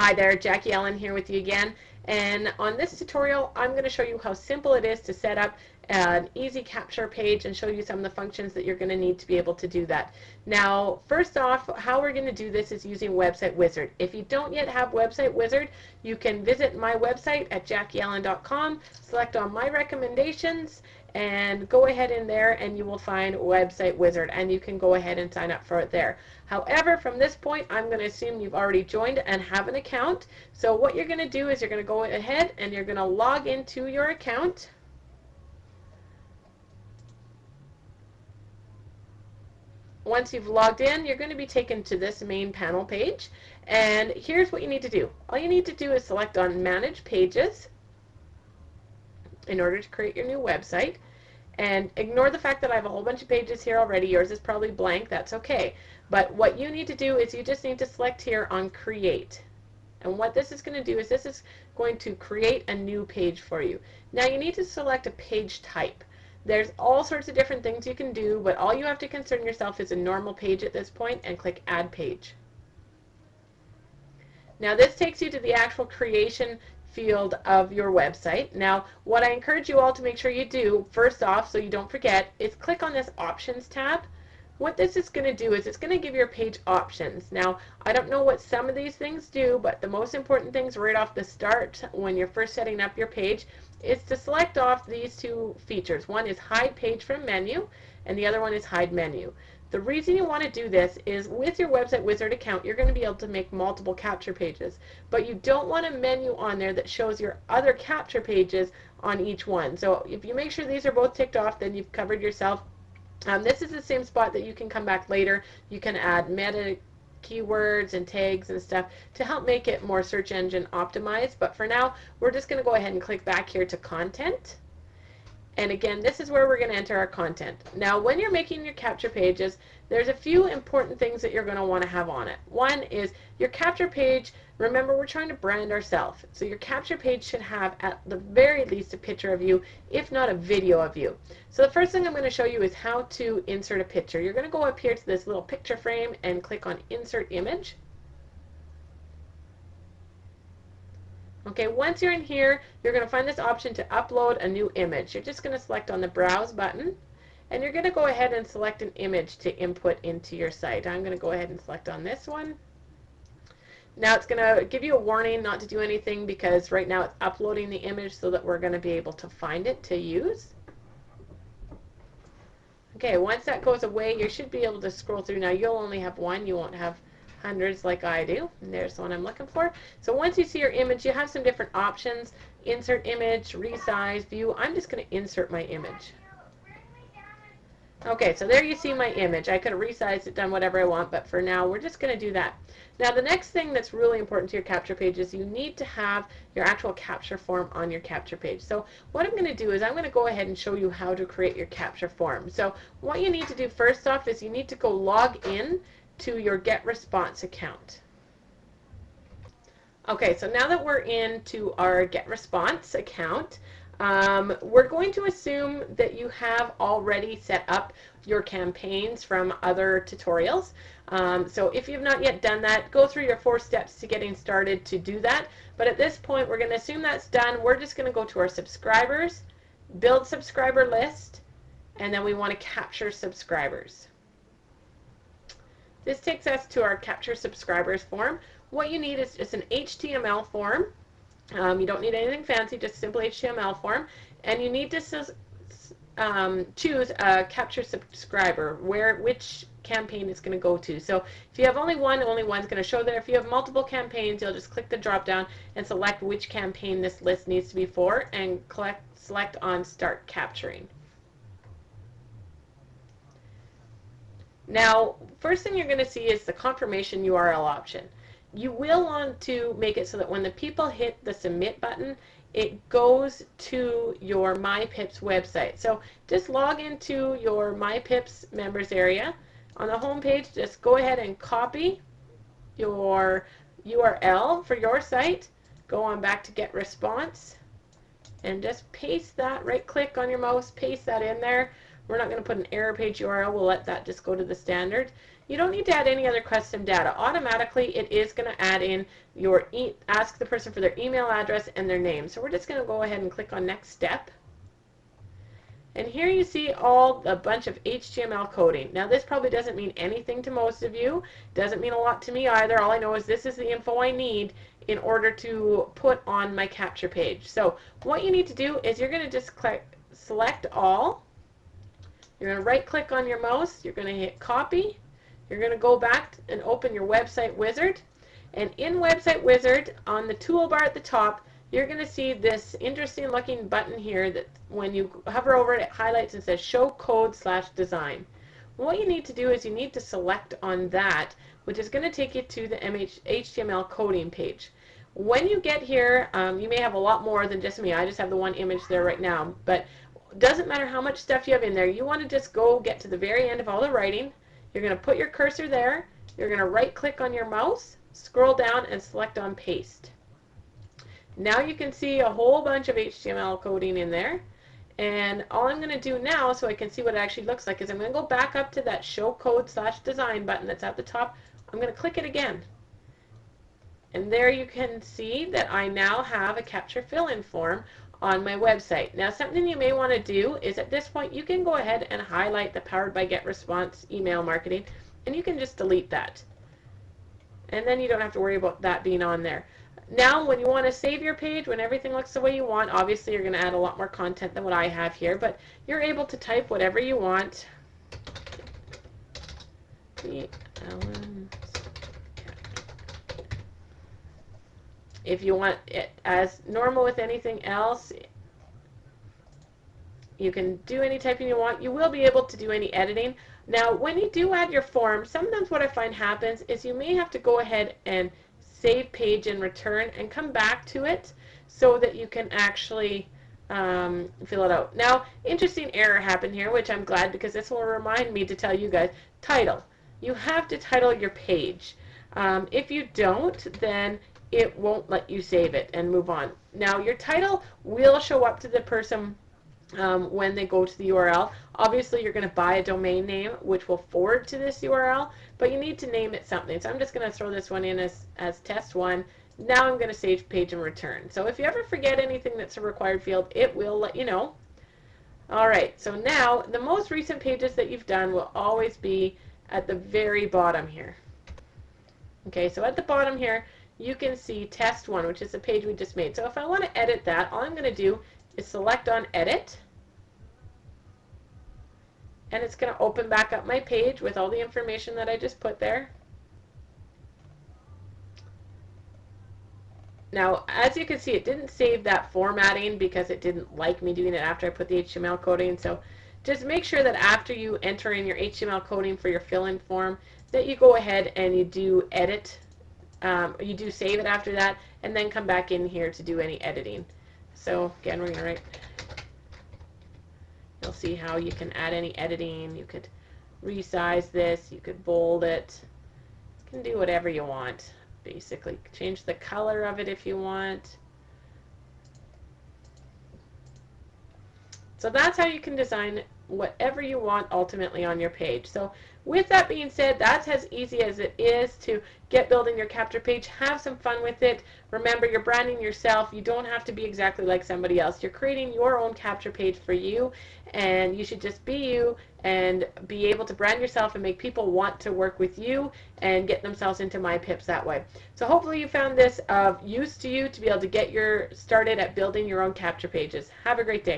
Hi there, Jackie Ellen here with you again. And on this tutorial, I'm going to show you how simple it is to set up an easy capture page and show you some of the functions that you're going to need to be able to do that. Now, first off, how we're going to do this is using Website Wizard. If you don't yet have Website Wizard, you can visit my website at JackieEllen.com, select on my recommendations, and go ahead in there and you will find Website Wizard, and you can go ahead and sign up for it there. However, from this point, I'm going to assume you've already joined and have an account. So what you're going to do is you're going to go ahead and you're going to log into your account. Once you've logged in, you're going to be taken to this main panel page. And here's what you need to do. All you need to do is select on Manage Pages in order to create your new website. And ignore the fact that I have a whole bunch of pages here already. Yours is probably blank. That's okay. But what you need to do is you just need to select here on Create. And what this is going to do is this is going to create a new page for you. Now you need to select a page type. There's all sorts of different things you can do, but all you have to concern yourself is a normal page at this point, and click Add Page. Now this takes you to the actual creation field of your website. Now what I encourage you all to make sure you do, first off, so you don't forget, is click on this Options tab. What this is going to do is it's going to give your page options. Now, I don't know what some of these things do, but the most important things right off the start when you're first setting up your page is to select off these two features. One is Hide Page from Menu, and the other one is Hide Menu. The reason you want to do this is with your Website Wizard account, you're going to be able to make multiple capture pages, but you don't want a menu on there that shows your other capture pages on each one. So if you make sure these are both ticked off, then you've covered yourself. This is the same spot that you can come back later. You can add meta keywords and tags and stuff to help make it more search engine optimized. But for now, we're just going to go ahead and click back here to Content. And again, this is where we're going to enter our content. Now, when you're making your capture pages, there's a few important things that you're going to want to have on it. One is your capture page. Remember, we're trying to brand ourselves. So your capture page should have at the very least a picture of you, if not a video of you. So the first thing I'm going to show you is how to insert a picture. You're going to go up here to this little picture frame and click on Insert Image. Okay, once you're in here, you're going to find this option to upload a new image. You're just going to select on the Browse button, and you're going to go ahead and select an image to input into your site. I'm going to go ahead and select on this one. Now it's going to give you a warning not to do anything because right now it's uploading the image so that we're going to be able to find it to use. Okay, once that goes away, you should be able to scroll through. Now you'll only have one, you won't have hundreds like I do. And there's the one I'm looking for. So once you see your image, you have some different options. Insert image, resize, view. I'm just going to insert my image. Okay, so there you see my image. I could have resized it, done whatever I want, but for now we're just going to do that. Now the next thing that's really important to your capture page is you need to have your actual capture form on your capture page. So what I'm going to do is I'm going to go ahead and show you how to create your capture form. So what you need to do first off is you need to go log in to your GetResponse account. Okay, so now that we're into our GetResponse account, we're going to assume that you have already set up your campaigns from other tutorials. So if you've not yet done that, go through your 4 steps to getting started to do that. But at this point, we're going to assume that's done. We're just going to go to our subscribers, build subscriber list, and then we want to capture subscribers. This takes us to our Capture Subscribers form. What you need is just an HTML form. You don't need anything fancy, just a simple HTML form. And you need to choose a Capture Subscriber, which campaign it's going to go to. So if you have only one's going to show there. If you have multiple campaigns, you'll just click the drop down and select which campaign this list needs to be for and select on Start Capturing. Now, first thing you're going to see is the confirmation URL option. You will want to make it so that when the people hit the submit button, it goes to your MyPips website. So just log into your MyPips members area. On the home page, just go ahead and copy your URL for your site. Go on back to GetResponse and just paste that. Right click on your mouse, paste that in there. We're not going to put an error page URL. We'll let that just go to the standard. You don't need to add any other custom data. Automatically, it is going to add in your ask the person for their email address and their name. So we're just going to go ahead and click on next step. And here you see a bunch of HTML coding. Now this probably doesn't mean anything to most of you. Doesn't mean a lot to me either. All I know is this is the info I need in order to put on my capture page. So what you need to do is you're going to just select all. You're going to right click on your mouse. You're going to hit copy. You're going to go back and open your website wizard. And in website wizard, on the toolbar at the top, you're going to see this interesting looking button here that when you hover over it, it highlights and says show code/design. What you need to do is you need to select on that, which is going to take you to the HTML coding page. When you get here, you may have a lot more than just me. I just have the one image there right now, but it doesn't matter how much stuff you have in there. You want to just go get to the very end of all the writing. You're going to put your cursor there. You're going to right click on your mouse, scroll down and select on paste. Now you can see a whole bunch of HTML coding in there. And all I'm going to do now, so I can see what it actually looks like, is I'm going to go back up to that show code/design button that's at the top. I'm going to click it again. And there you can see that I now have a capture fill-in form on my website. Now something you may want to do is at this point you can go ahead and highlight the Powered by GetResponse email marketing, and you can just delete that. And then you don't have to worry about that being on there. Now when you want to save your page, when everything looks the way you want, obviously you're going to add a lot more content than what I have here, but you're able to type whatever you want. If you want it as normal with anything else, you can do any typing you want. You will be able to do any editing. Now when you do add your form, sometimes what I find happens is you may have to go ahead and save page and return and come back to it so that you can actually fill it out. Now, interesting error happened here, which I'm glad because this will remind me to tell you guys. Title. You have to title your page. If you don't, then it won't let you save it and move on. Now, your title will show up to the person when they go to the URL. Obviously, you're going to buy a domain name, which will forward to this URL, but you need to name it something. So I'm just going to throw this one in as test one. Now I'm going to save page and return. So if you ever forget anything that's a required field, it will let you know. All right, so now the most recent pages that you've done will always be at the very bottom here. Okay, so at the bottom here, you can see test one, which is the page we just made. So if I want to edit that, all I'm going to do is select on edit, and it's going to open back up my page with all the information that I just put there. Now, as you can see, it didn't save that formatting because it didn't like me doing it after I put the HTML coding. So just make sure that after you enter in your HTML coding for your fill-in form, that you go ahead and you do edit, you do save it after that, and then come back in here to do any editing. So again, we're going to write, you'll see how you can add any editing. You could resize this, you could bold it, you can do whatever you want. Basically, change the color of it if you want. So that's how you can design whatever you want ultimately on your page. So with that being said, that's as easy as it is to get building your capture page. Have some fun with it. Remember, you're branding yourself. You don't have to be exactly like somebody else. You're creating your own capture page for you, and you should just be you and be able to brand yourself and make people want to work with you and get themselves into MyPips that way. So hopefully you found this of use to you to be able to get started at building your own capture pages. Have a great day.